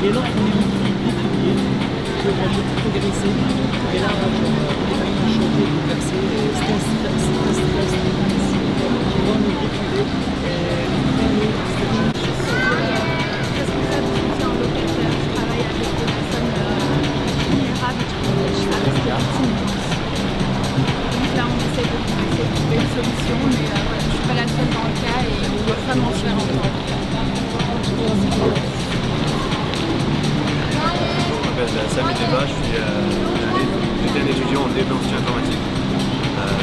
Et là, on est étudié pour progresser. Et là, on a changé de verset. C'est un stress qui va nous découvrir et nous responsable de soutien au locataire. Je travaille avec des personnes vulnérables. Je fais avec des victimes. Donc là, on essaie de trouver une solution, mais voilà, je ne suis pas la seule dans le cas et on doit vraiment se faire entendre. Je m'appelle Samy Deba, je suis un étudiant en développement informatique.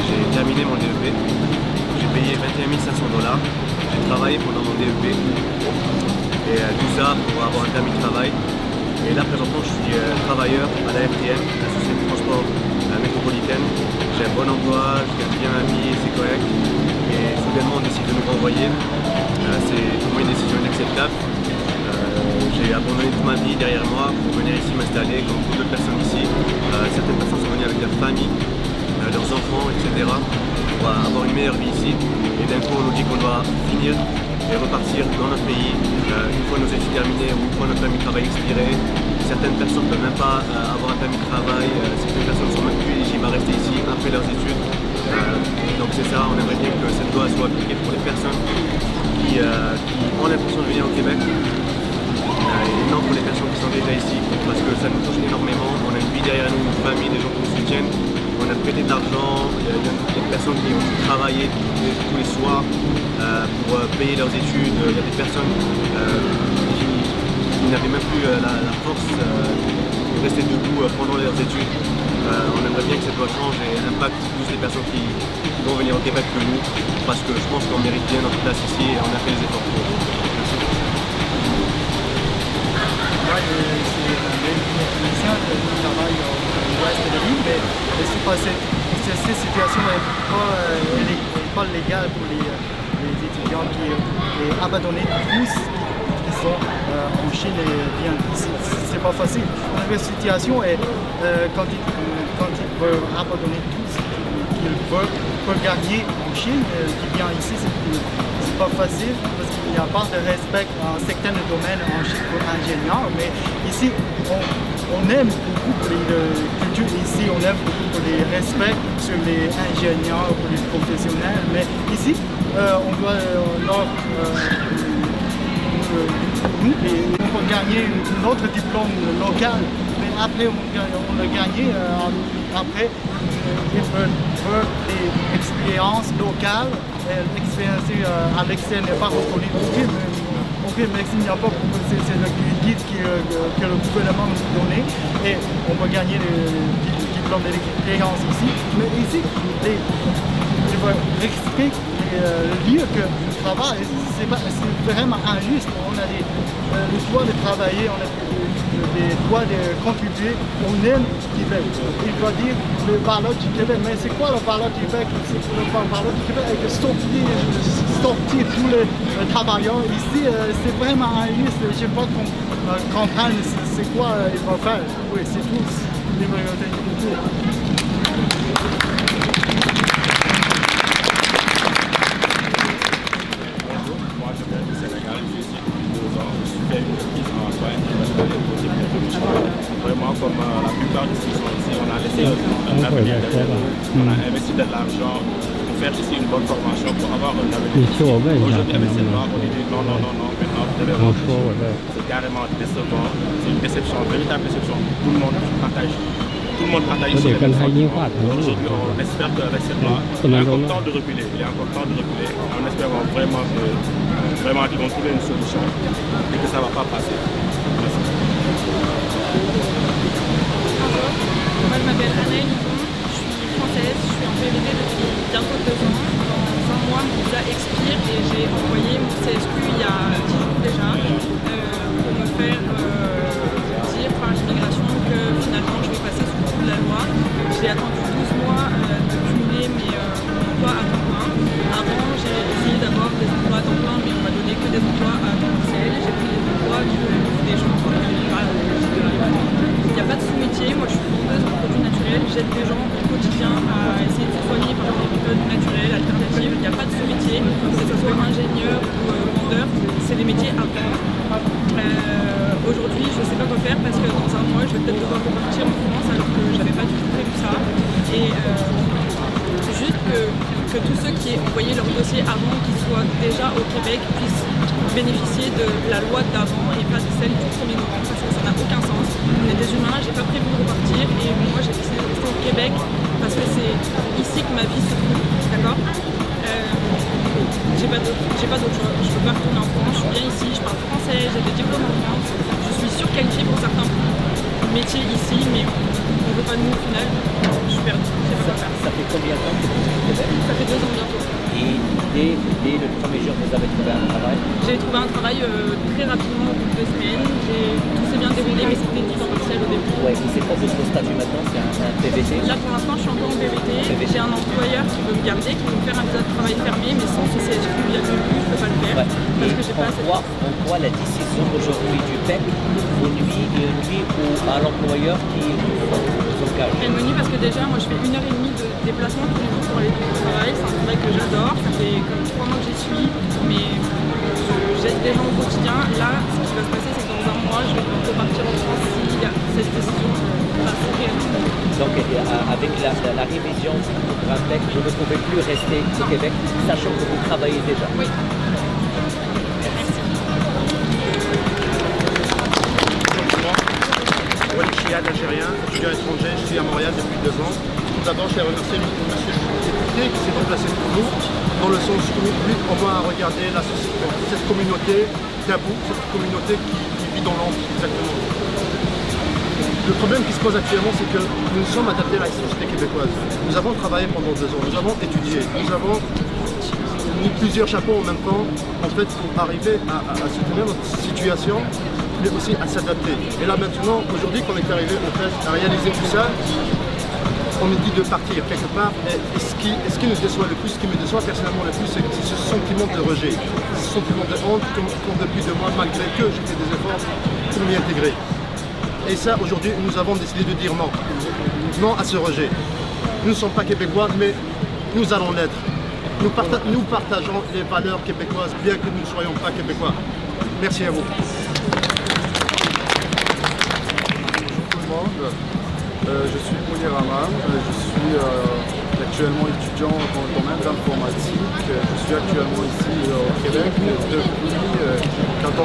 J'ai terminé mon DEP, j'ai payé 21 500 $, j'ai travaillé pendant mon DEP et tout ça pour avoir un permis de travail. Et là présentement je suis travailleur à la FTM, la Société de Transport Métropolitaine. J'ai un bon emploi, je gagne bien ma vie, c'est correct. Et soudainement on décide de nous renvoyer. C'est pour moi une décision inacceptable. J'ai abandonné toute ma vie derrière moi pour venir ici m'installer comme beaucoup d'autres personnes ici. Certaines personnes sont venues avec leur famille, leurs enfants, etc. pour avoir une meilleure vie ici. Et d'un coup on nous dit qu'on doit finir et repartir dans notre pays une fois nos études terminées ou une fois notre permis de travail expiré. Certaines personnes ne peuvent même pas avoir un permis de travail, certaines personnes ne sont même plus éligibles à rester ici après leurs études. Donc c'est ça, on aimerait bien que cette loi soit appliquée pour les personnes qui ont l'impression de venir au Québec. Et non pour les personnes qui sont déjà ici, parce que ça nous touche énormément. On a une vie derrière nous, une famille, des gens qui nous soutiennent. On a prêté de l'argent, il y a des personnes qui ont travaillé tous les soirs pour payer leurs études. Il y a des personnes qui n'avaient même plus la force de rester debout pendant leurs études. On aimerait bien que cette loi change et impacte plus les personnes qui vont venir au Québec que nous, parce que je pense qu'on mérite bien notre place ici et on a fait les efforts pour. Merci. Moi, je suis électricien, je travaille au ouest de l'île, mais cette situation n'est pas légale pour les étudiants qui ont abandonné tous qui sont en Chine et viennent ici. C'est pas facile. La situation est quand ils veulent abandonner tous qu'ils veulent gagner en Chine, qui viennent ici, c'est pas facile parce qu'il n'y a pas de respect dans certains domaines en Chine pour ingénieurs, mais ici on aime beaucoup les cultures ici, on aime beaucoup les respects sur les ingénieurs, pour les professionnels, mais ici on doit on peut gagner notre diplôme local, mais après on le gagne après il veut des expériences locales, l'expérience à l'extérieur n'est pas reconnue. Ok, mais s'il n'y a pas, c'est le guide que le gouvernement nous a donné et on peut gagner le diplôme d'expérience ici. Mais ici, je veux expliquer dire que le travail, c'est vraiment injuste. On a le droit de travailler, on a les droits de contribuer, on aime Québec. Il doit dire le valeur du Québec. Mais c'est quoi la valeur du Québec? Le valeur du Québec est de sortir tous les travailleurs ici. C'est vraiment injuste. Je ne sais pas comprendre c'est quoi il va faire. Oui, c'est tout. Vraiment, comme la plupart de ceux qui sont ici, on a laissé un avenir derrière nous. On a investi de l'argent pour faire ici une bonne formation, pour avoir un avenir ici. Aujourd'hui, avec cette loi, on dit non, maintenant, vous devez rentrer. C'est carrément décevant, c'est une déception, une véritable déception. Tout le monde partage. Tout le monde partage ici. Aujourd'hui, on espère qu'avec cette loi, il est encore temps de reculer. On espère vraiment qu'ils vont trouver une solution et que ça ne va pas passer. Merci. Moi je m'appelle Anaël Yvon, je suis française, je suis en PVT depuis bientôt 2 ans. Dans un mois mon visa expire et j'ai envoyé mon CSQ il y a 10 jours déjà pour me faire dire par l'immigration que finalement je vais passer sous le coup de la loi. J'ai attendu 12 mois de cumuler mes emplois à temps plein. Avant j'ai essayé d'avoir des emplois à temps plein mais on m'a donné que des emplois à temps partiel. J'ai pris des emplois faire parce que dans un mois, je vais peut-être devoir repartir en France alors que j'avais pas du tout prévu ça. Et juste que tous ceux qui aient envoyé leur dossier avant qu'ils soient déjà au Québec puissent bénéficier de la loi d'avant et pas de celle du 1er novembre parce que ça n'a aucun sens. On est des humains, j'ai pas prévu de repartir et moi j'ai décidé de rester au Québec parce que c'est ici que ma vie se trouve, d'accord? J'ai pas d'autre choix, je peux pas retourner en France, je suis bien ici, je parle français, j'ai des diplômes en France, je suis surqualifiée pour certains métiers ici, mais on veut pas de nous au final, je suis perdue, je sais pas quoi faire. Ça fait combien de temps que tu es au Québec? Ça fait 2 ans bientôt. Et dès le premier jour, vous avez trouvé un travail? J'ai trouvé un travail très rapidement au bout de 2 semaines, tout s'est bien déroulé, mais c'était du temps partiel au début. Ouais, et c'est quoi votre statut maintenant? C'est un PVT? Là pour l'instant je suis encore en PVT, j'ai un employeur qui veut me garder, qui veut me faire un visa de travail fermé, mais sans ce CSQ, il y a plus, je peux pas le faire, parce que j'ai pas assez. En quoi la décision aujourd'hui du PEC vous nuit à l'employeur qui vous engage? Elle me nuit parce que déjà moi je fais 1h30 de déplacement tous les jours pour aller au travail, c'est un travail que j'adore, ça fait comme 3 mois que j'y suis, mais j'aide des gens au quotidien. Là ce qui va se passer c'est que dans un mois je vais repartir en France s'il y a cette décision passée réellement. Donc avec la révision du programme PEC, vous ne pouvez plus rester au Québec, sachant que vous travaillez déjà. Oui. Chiad, algérien, je suis étranger, je suis à Montréal depuis 2 ans. Tout d'abord, je vais remercier M. député qui s'est déplacé pour nous, dans le sens où lui, on va regarder la société, cette communauté tabou, cette communauté qui vit dans l'ombre, exactement. Le problème qui se pose actuellement, c'est que nous sommes adaptés à la société québécoise. Nous avons travaillé pendant 2 ans, nous avons étudié, nous avons mis plusieurs chapeaux en même temps, en fait, pour arriver à soutenir notre situation, mais aussi à s'adapter. Et là maintenant, aujourd'hui qu'on est arrivé en fait à réaliser tout ça, on me dit de partir quelque part. Et ce qui nous déçoit le plus, ce qui me déçoit personnellement le plus, c'est ce sentiment de rejet, ce sentiment de honte qu'on depuis 2 mois, malgré que j'ai fait des efforts pour m'y intégrer. Et ça, aujourd'hui, nous avons décidé de dire non. Non à ce rejet. Nous ne sommes pas québécois, mais nous allons l'être. Nous partageons les valeurs québécoises, bien que nous ne soyons pas québécois. Merci à vous. Je suis Mounir Aman, je suis actuellement étudiant dans le domaine d'informatique. Je suis actuellement ici au Québec depuis 14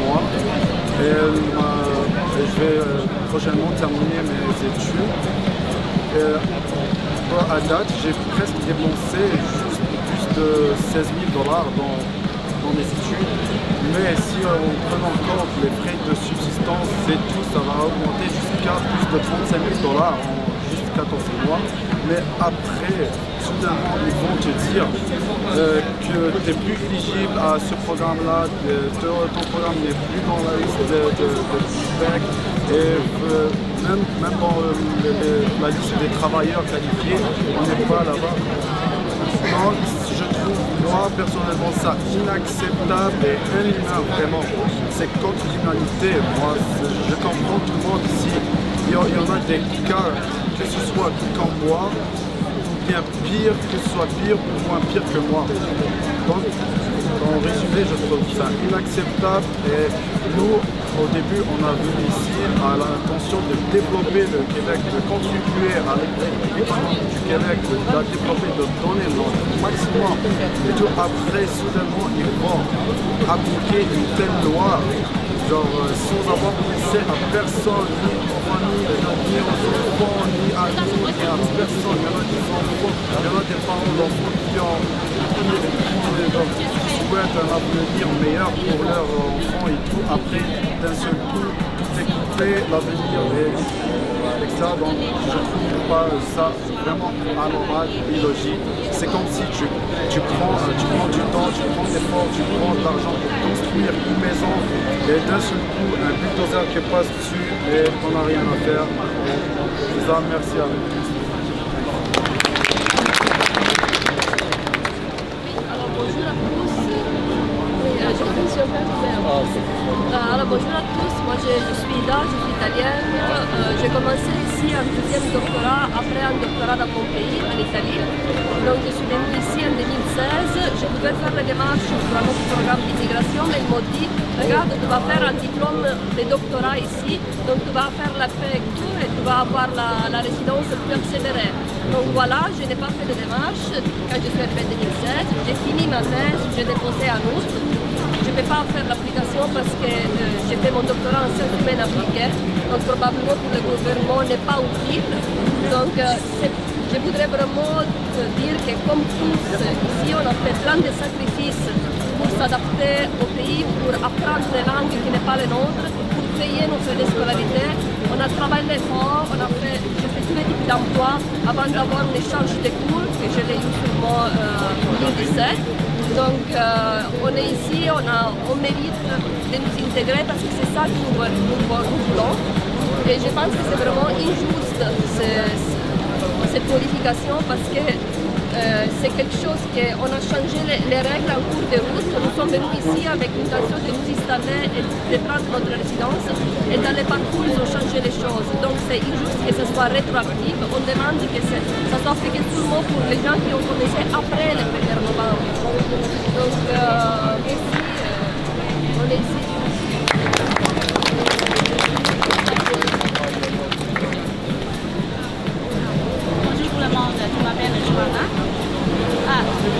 mois et je vais prochainement terminer mes études. À date, j'ai presque dépensé juste de 16 000 $ dans mes études. Mais si on prend en compte les frais de subsistance et tout, ça va augmenter jusqu'à plus de 35 000 $ en juste 14 mois. Mais après, soudainement, ils vont te dire que tu n'es plus éligible à ce programme-là, ton programme n'est plus dans la liste de PEC, et même dans la liste des travailleurs qualifiés, on n'est pas là-bas. Non, je trouve, moi personnellement, ça inacceptable et inhumain, vraiment. C'est contre l'humanité. Moi, je comprends tout le monde ici. Il y en a des cas, que ce soit comme moi, ou bien pire, que ce soit pire ou moins pire que moi. Donc, en résumé, je trouve ça inacceptable. Et nous, au début, on a venu ici à l'intention de développer le Québec, de contribuer à l'économie du Québec, de la développer, de donner notre maximum. Et tout après, soudainement, ils vont appliquer une telle loi, genre sans avoir pensé à personne, ni aux familles, ni aux enfants, ni à nous, ni à personne. Il y en a des enfants, il y en a des parents d'enfants qui souhaitent un avenir meilleur pour leurs enfants et tout. Après, d'un seul coup, tout est coupé, l'avenir est avec ça. Donc, je trouve pas ça vraiment anormal, illogique. C'est comme si tu prends du temps, tu prends des efforts, tu prends de l'argent pour construire une maison et d'un seul coup, un bulldozer qui passe dessus et on n'a rien à faire. Ça, merci à vous. Alors bonjour à tous. suis un peu ouverte. Alors bonjour à tous, moi je suis Ida, je suis italienne. J'ai commencé ici un deuxième doctorat après un doctorat dans mon pays, en Italie. Donc je suis venue ici en 2016. Je pouvais faire les démarches pour un autre programme d'immigration, mais ils m'ont dit, regarde, tu vas faire un diplôme de doctorat ici, donc tu vas faire la PEC et tu vas avoir la résidence plus accélérée. Donc voilà, je n'ai pas fait de démarches quand je suis arrivée en 2016. J'ai fini ma thèse, j'ai déposé en août. Je ne peux pas faire l'application parce que j'ai fait mon doctorat en sciences humaines appliquées. Donc probablement pour le gouvernement n'est pas utile. Donc je voudrais vraiment dire que comme tous, ici on a fait plein de sacrifices pour s'adapter au pays, pour apprendre des langues qui n'est pas les nôtres, pour payer nos frais de scolarité. On a travaillé fort, j'ai fait tous les types d'emplois avant d'avoir un échange de cours que je l'ai eu sur mon 2017. Donc on est ici, on mérite de nous intégrer parce que c'est ça que nous voulons. Et je pense que c'est vraiment injuste cette modification parce que c'est quelque chose qu'on a changé les règles en cours de route. Nous sommes venus ici avec l'intention de nous installer et de prendre notre résidence. Et dans les parcours, ils ont changé les choses. Donc c'est injuste que ce soit rétroactif. On demande que ça soit fait seulement pour les gens qui ont commencé après le 1er novembre. Donc merci, on est ici.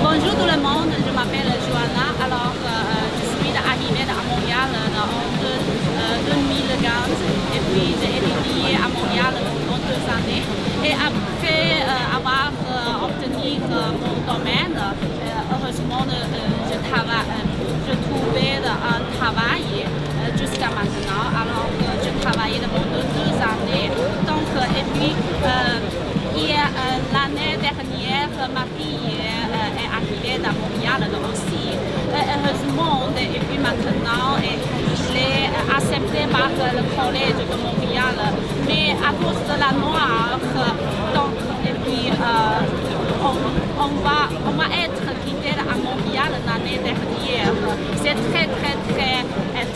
Bonjour tout le monde, je m'appelle Joanna. Alors, je suis arrivée à Montréal en 2015 et puis j'ai étudié à Montréal pendant 2 années. Et après avoir obtenu mon domaine, heureusement, je trouvais un travail jusqu'à maintenant. Alors, je travaillais pendant 2 années. Donc, et puis, l'année dernière, ma fille est arrivée à Montréal aussi. Heureusement, et puis maintenant, je l'ai acceptée par le collège de Montréal. Mais à cause de la noire, donc, et puis, on va être quitté à Montréal l'année dernière. C'est très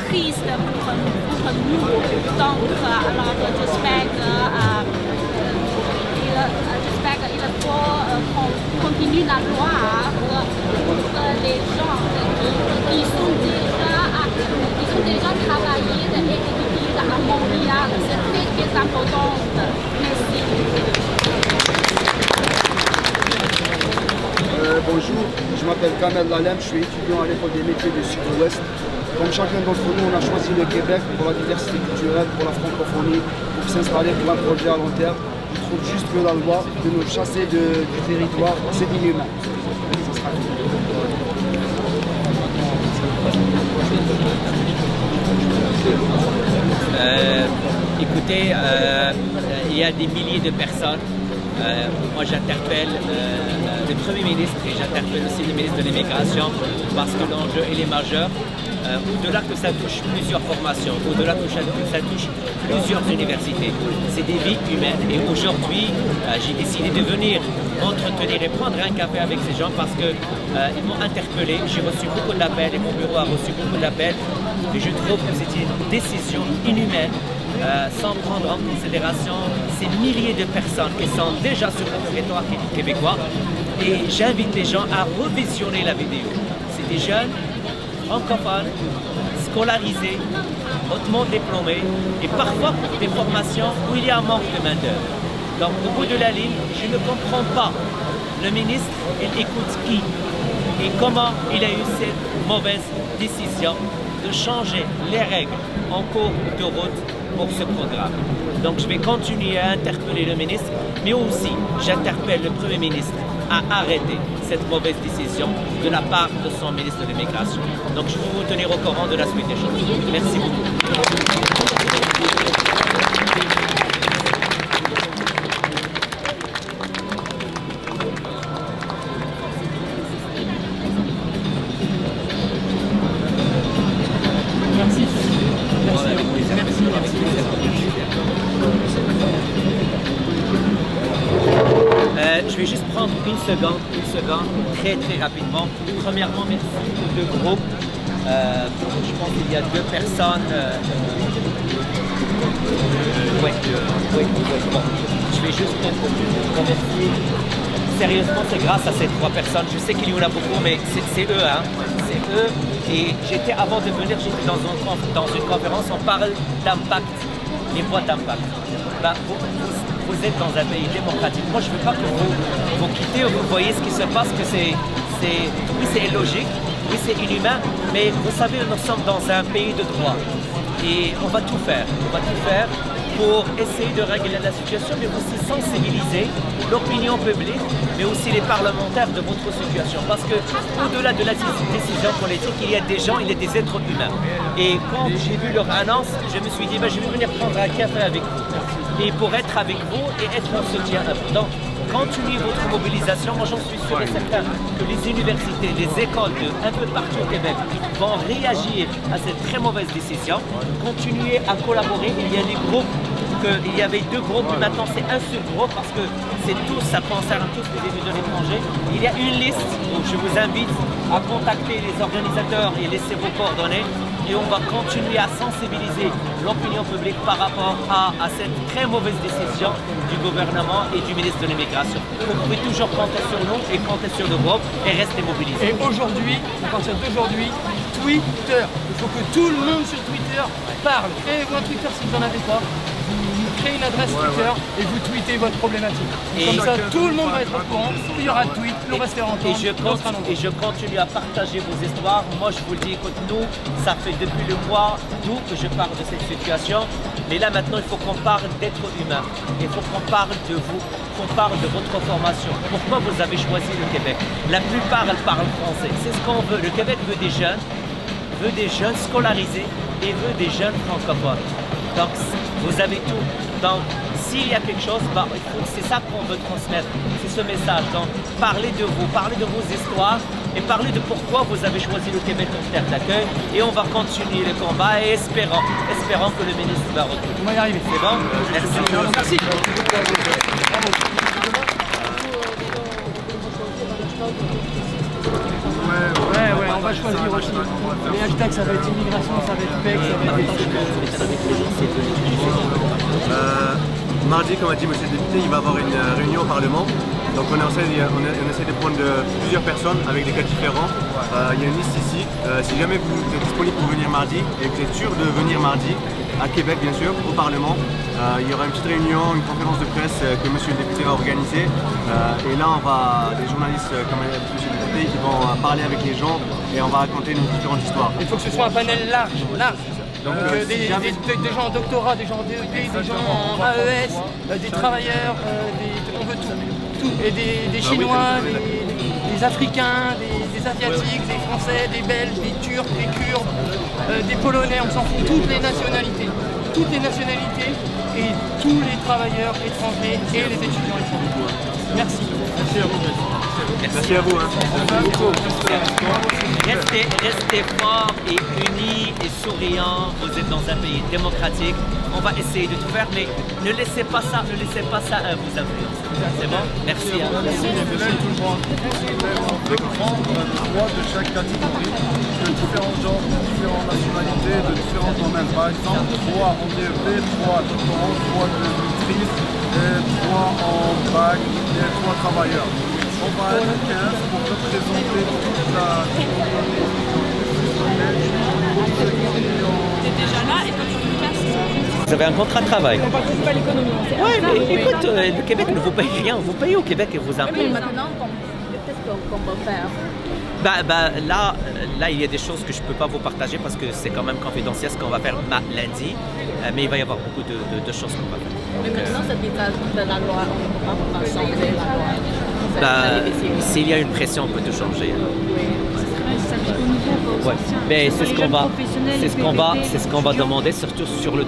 triste pour nous. Donc, alors, j'espère qu'il faut continuer la loi pour les gens qui sont déjà travaillés et étudiés à Montréal. C'est très important. Merci. Bonjour, je m'appelle Kamel Lalem, je suis étudiant à l'école des métiers du Sud-Ouest. Comme chacun d'entre nous, on a choisi le Québec pour la diversité culturelle, pour la francophonie, pour s'installer pour un projet à long terme. Je trouve juste que la loi de nous chasser du territoire, c'est inhumain. Ça sera tout. Écoutez, il y a des milliers de personnes. Moi, j'interpelle le Premier ministre et j'interpelle aussi le ministre de l'Immigration parce que l'enjeu est majeur. Au-delà que ça touche plusieurs formations, au-delà que ça touche plusieurs universités, c'est des vies humaines. Et aujourd'hui, j'ai décidé de venir m'entretenir et prendre un café avec ces gens parce qu'ils m'ont interpellé. J'ai reçu beaucoup d'appels et mon bureau a reçu beaucoup d'appels. Et je trouve que c'est une décision inhumaine sans prendre en considération ces milliers de personnes qui sont déjà sur le territoire québécois. Et j'invite les gens à revisionner la vidéo. C'est des jeunes francophones, scolarisés, hautement diplômés et parfois des formations où il y a un manque de main-d'œuvre. Donc au bout de la ligne, je ne comprends pas. Le ministre, il écoute qui et comment il a eu cette mauvaise décision de changer les règles en cours de route pour ce programme. Donc je vais continuer à interpeller le ministre, mais aussi j'interpelle le Premier ministre à arrêter cette mauvaise décision de la part de son ministre de l'Immigration. Donc je vais vous tenir au courant de la suite des choses. Merci beaucoup. Je vais juste prendre une seconde, très rapidement. Premièrement, merci aux deux groupes Je pense qu'il y a 2 personnes. Ouais, bon, je vais juste remercier. Sérieusement, c'est grâce à ces 3 personnes. Je sais qu'il y en a beaucoup, mais c'est eux, hein. C'est eux. Et avant de venir, j'étais dans une conférence, on parle d'impact, les voies d'impact. Ben, vous êtes dans un pays démocratique. Moi, je ne veux pas que vous quittez ou vous voyez ce qui se passe, que oui, c'est illogique, oui, c'est inhumain, mais vous savez, nous sommes dans un pays de droit. Et on va tout faire. Pour essayer de régler la situation, mais aussi sensibiliser l'opinion publique, mais aussi les parlementaires de votre situation. Parce que au-delà de la décision politique, il y a des gens, il y a des êtres humains. Et quand j'ai vu leur annonce, je me suis dit, je vais venir prendre un café avec vous. Et pour être avec vous et être en soutien à vous. Donc, continuez votre mobilisation. Moi, j'en suis sûr et certain que les universités, les écoles un peu partout au Québec vont réagir à cette très mauvaise décision. Continuez à collaborer. Il y a des groupes, il y avait 2 groupes, maintenant c'est un seul groupe parce que ça concerne tous les étudiants étrangers. Il y a une liste, donc je vous invite à contacter les organisateurs et laisser vos coordonnées. Et on va continuer à sensibiliser l'opinion publique par rapport à cette très mauvaise décision du gouvernement et du ministre de l'Immigration. Vous pouvez toujours compter sur nous et compter sur le groupe et rester mobilisés. Et aujourd'hui, à partir d'aujourd'hui, Twitter. Il faut que tout le monde sur Twitter parle. Créez-vous un Twitter si vous n'en avez pas. Vous créez une adresse Twitter et vous tweetez votre problématique. Comme ça, tout le monde va être au courant. Il y aura de tweets, on va se faire entendre. Et je continue à partager vos histoires. Moi, je vous le dis, écoute, nous, ça fait depuis le mois d'août que je parle de cette situation. Mais là, maintenant, il faut qu'on parle d'être humain. Il faut qu'on parle de vous, qu'on parle de votre formation. Pourquoi vous avez choisi le Québec? La plupart, elles parlent français. C'est ce qu'on veut. Le Québec veut des jeunes scolarisés et veut des jeunes francophones. Donc, vous avez tout. Donc, s'il y a quelque chose, c'est ça qu'on veut transmettre. C'est ce message. Donc, parlez de vous, parlez de vos histoires et parlez de pourquoi vous avez choisi le Québec comme terre d'accueil. Et on va continuer le combat et espérons que le ministre va retourner. On va y arriver. C'est bon? Merci. Ouais, on va choisir aussi. Les hashtags, ça va être immigration, ça va être PEC, ça va être... Mardi, comme a dit M. le député, il va y avoir une réunion au Parlement. Donc on essaie de prendre plusieurs personnes avec des cas différents. Il y a une liste ici. Si jamais vous êtes disponible pour venir mardi et que vous êtes sûr de venir mardi, à Québec bien sûr, au Parlement, il y aura une petite réunion, une conférence de presse que M. le député va organiser. Et là, des journalistes comme M. le député qui vont parler avec les gens et on va raconter nos différentes histoires. Il faut que ce soit un panel large. Donc des gens en doctorat, des gens en DEP, des gens en AES, des travailleurs, on veut tout. Et des Chinois, des Africains, des Asiatiques, des Français, des Belges, des Turcs, des Kurdes, des Polonais, on s'en fout, toutes les nationalités. Toutes les nationalités et tous les travailleurs étrangers et les étudiants étrangers. Merci. Merci à vous. Merci à vous. Restez forts et unis et souriants. Vous êtes dans un pays démocratique. On va essayer de tout faire, mais ne laissez pas ça vous influencer. C'est bon? Merci. De prendre droit de chaque catégorie, de différents genres, de différentes nationalités, de différents domaines. Par exemple, 3 en DEP, 3 doctorants, 3 de maîtrise, 3 en bac et 3 travailleurs. On va être 15 pour représenter toute la communauté. T'es déjà là et toi tu te casses. Vous avez un contrat de travail. On participe à l'économie. Oui, mais écoute, le Québec ne vous paye rien. Vous payez au Québec et vous impôts. Mais maintenant, qu'est-ce qu'on peut faire? Là, il y a des choses que je ne peux pas vous partager parce que c'est quand même confidentiel ce qu'on va faire lundi. Mais il va y avoir beaucoup de choses qu'on va faire. Mais maintenant, c'est de la loi. On ne peut pas changer la loi. S'il y a une pression, on peut tout changer. Oui. Ouais. Mais c'est ce qu'on va demander, surtout sur le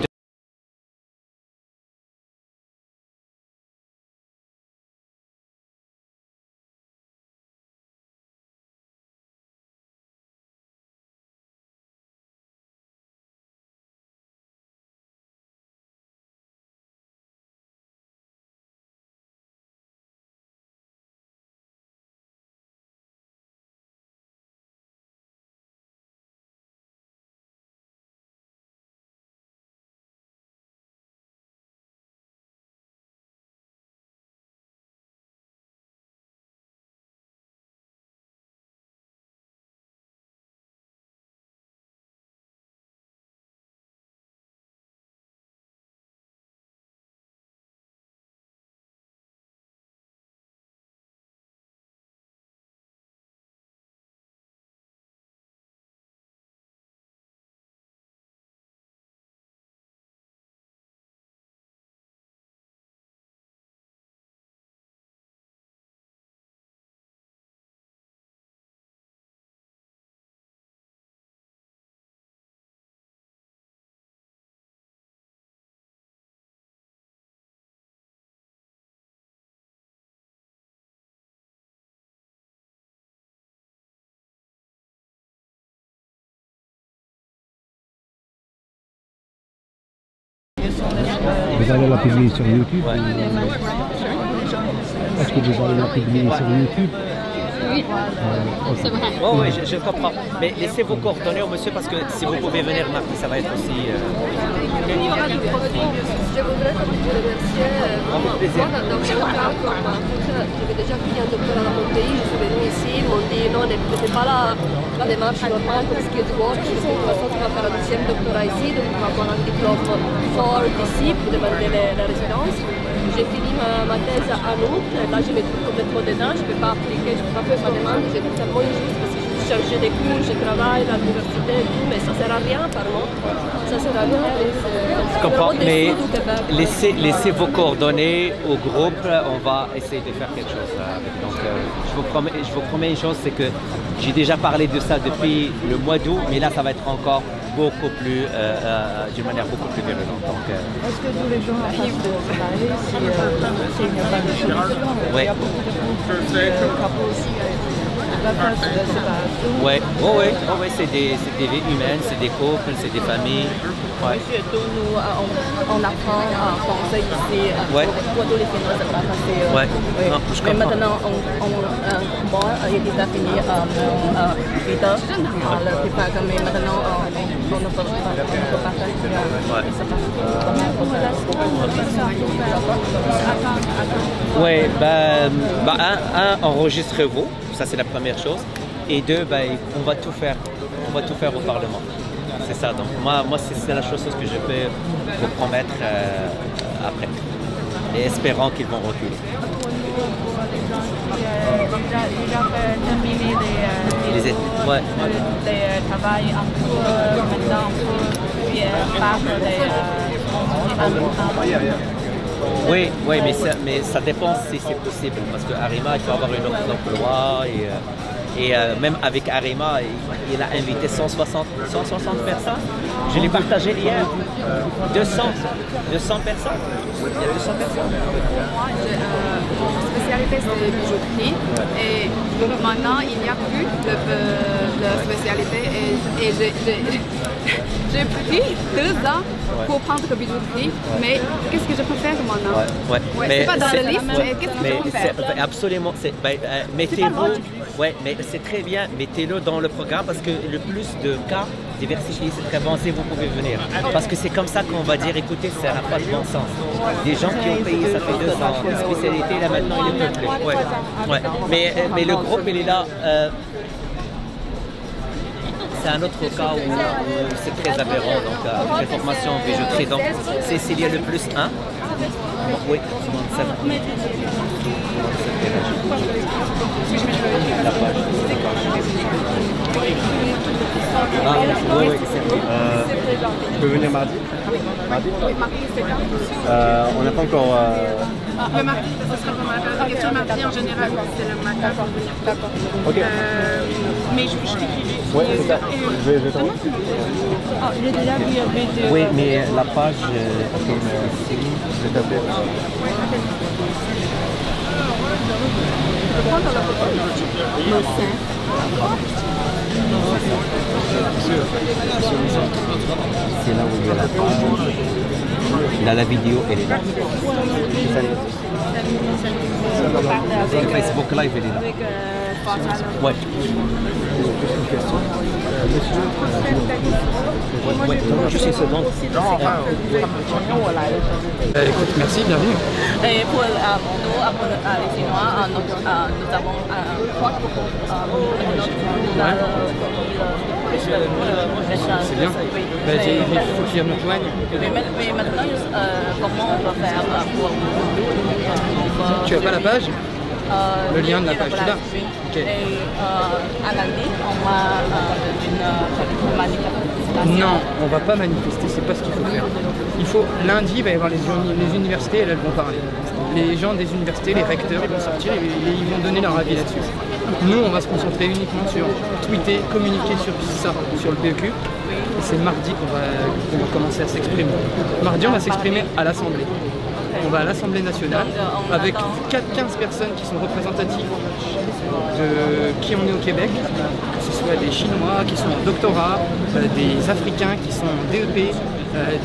Vous allez la publier sur YouTube? Ouais. Est-ce que vous allez la publier sur YouTube? Oui, c'est vrai. Oh, oui, je comprends. Mais laissez vos coordonnées au monsieur parce que si vous pouvez venir mardi, ça va être aussi... Je voudrais vous remercier moi dans mon cas, j'avais déjà fini un doctorat dans mon pays, je suis venue ici, ils m'ont dit non, ne faites pas la démarche normale comme skilled work, de toute façon tu vas faire un deuxième doctorat ici, donc tu vas avoir un diplôme fort ici pour demander la résidence. J'ai fini ma thèse en août, là je me trouve complètement dedans, je ne peux pas appliquer, je ne peux pas faire ma demande, j'ai totalement injuste parce que je chargé des cours, je travaille à l'université et tout, mais ça ne sert à rien apparemment. Ça sert à rien. Je comprends, mais laissez vos coordonnées au groupe, on va essayer de faire quelque chose avec. Donc je vous promets une chose, c'est que j'ai déjà parlé de ça depuis le mois d'août, mais là ça va être encore beaucoup plus, d'une manière beaucoup plus virulente. Est-ce que tous les gens arrivent de travailler s'il n'y a pas de solution? Oui. Il y a beaucoup de couples aussi. Oui, c'est des vies humaines, c'est des couples, c'est des familles. Ouais. Surtout nous, on apprend à penser ici, pour tous les finances, ça va passer. Ouais. Oui. Non, je mais comprends. maintenant, moi, il est déjà fini 8 heures. La plupart, mais maintenant, on ne peut pas faire. Oui, enregistrez-vous, ça c'est la première chose. Et deux, on va tout faire au Parlement. C'est ça, donc moi c'est la chose que je peux vous promettre après. Et espérant qu'ils vont reculer. Déjà terminé les travail un peu, maintenant puis Oui, mais ça dépend si c'est possible, parce que Arima, il faut avoir une offre d'emploi et même avec Arima, il a invité 160 personnes. Je l'ai partagé hier. 200 personnes. Il y a 200 personnes. Moi, mon spécialité c'est bijouterie et donc maintenant il n'y a plus de spécialité et j'ai pris 2 ans pour prendre bijouterie, mais qu'est-ce que je peux faire maintenant? C'est pas dans la liste, mais qu'est-ce que je peux faire? Absolument, mettez-vous, mais c'est très bien, mettez-le dans le programme parce que le plus de cas diversifiés, c'est très avancé, vous pouvez venir. Parce que c'est comme ça qu'on va dire, écoutez, ça n'a pas de bon sens. Des gens qui ont payé, ça fait 2 ans, une spécialité, là maintenant, il ne peut plus. Mais le groupe, il est là. C'est un autre cas où c'est très aberrant, donc avec les formations en bijouterie. Donc, c'est s'il y a le plus 1. Oui, 7. La page. Je peux venir mardi? Oui, mardi, c'est quand? On n'a pas encore... Le mardi, ce sera pour ma question. Mardi en général, c'est le matin pour venir. D'accord. Ok. Mais je t'écris. Oui, c'est ça. Je vais t'envoyer. J'ai déjà vu un vidéo. Oui, mais la page, je vais t'appeler. C'est là où il y a la page. Là, la vidéo, elle est là. Le Facebook Live, elle est là. Ouais. Juste une question. Monsieur, juste une seconde. Écoute, merci, bienvenue. Et pour nous, les Chinois, nous avons c'est bien. Il faut qu'ils nous rejoignent. Mais maintenant, comment on va faire pour... Tu n'as pas la page? Le lien de la page, tu l'as? Et à lundi, on va une manifestation. Non, on ne va pas manifester, c'est pas ce qu'il faut faire. Lundi, il va y avoir les universités, elles vont parler. Les gens des universités, les recteurs, ils vont sortir et ils vont donner leur avis là-dessus. Nous, on va se concentrer uniquement sur tweeter, communiquer sur ça, sur le PEQ. Et c'est mardi qu'on va commencer à s'exprimer. Mardi, on va s'exprimer à l'Assemblée. On va à l'Assemblée nationale avec 15 personnes qui sont représentatives de qui on est au Québec, que ce soit des Chinois qui sont en doctorat, des Africains qui sont en DEP,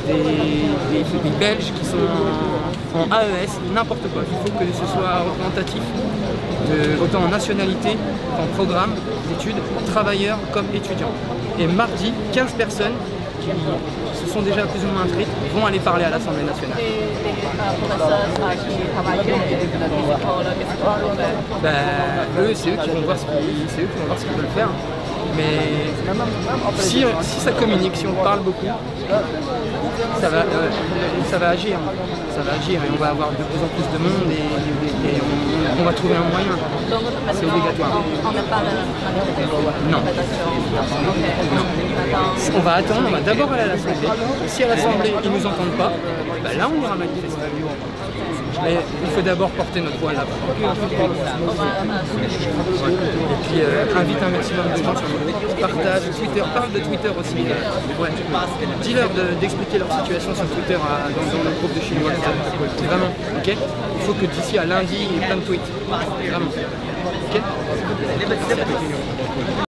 des Belges qui sont en AES, n'importe quoi. Il faut que ce soit représentatif, autant en nationalité qu'en programme d'études, travailleurs comme étudiants. Et mardi, 15 personnes qui se sont déjà plus ou moins inscrites vont aller parler à l'Assemblée nationale. Eux, c'est eux qui vont voir ce qu'ils veulent faire. Mais si ça communique, si on parle beaucoup, ça va agir. Ça va agir et on va avoir de plus en plus de monde et on va trouver un moyen. C'est obligatoire. Non. On va attendre, on va d'abord aller à l'Assemblée. Si à l'Assemblée ils ne nous entendent pas, bah là on ira manifester. Mais il faut d'abord porter notre voix là-bas. Et puis invite un maximum de gens sur le groupe, partage Twitter, parle de Twitter aussi. Ouais. Dis-leur d'expliquer leur situation sur Twitter dans le groupe de Chinois. Vraiment, ok? Il faut que d'ici à lundi, il y ait plein de tweets. Vraiment. Ok?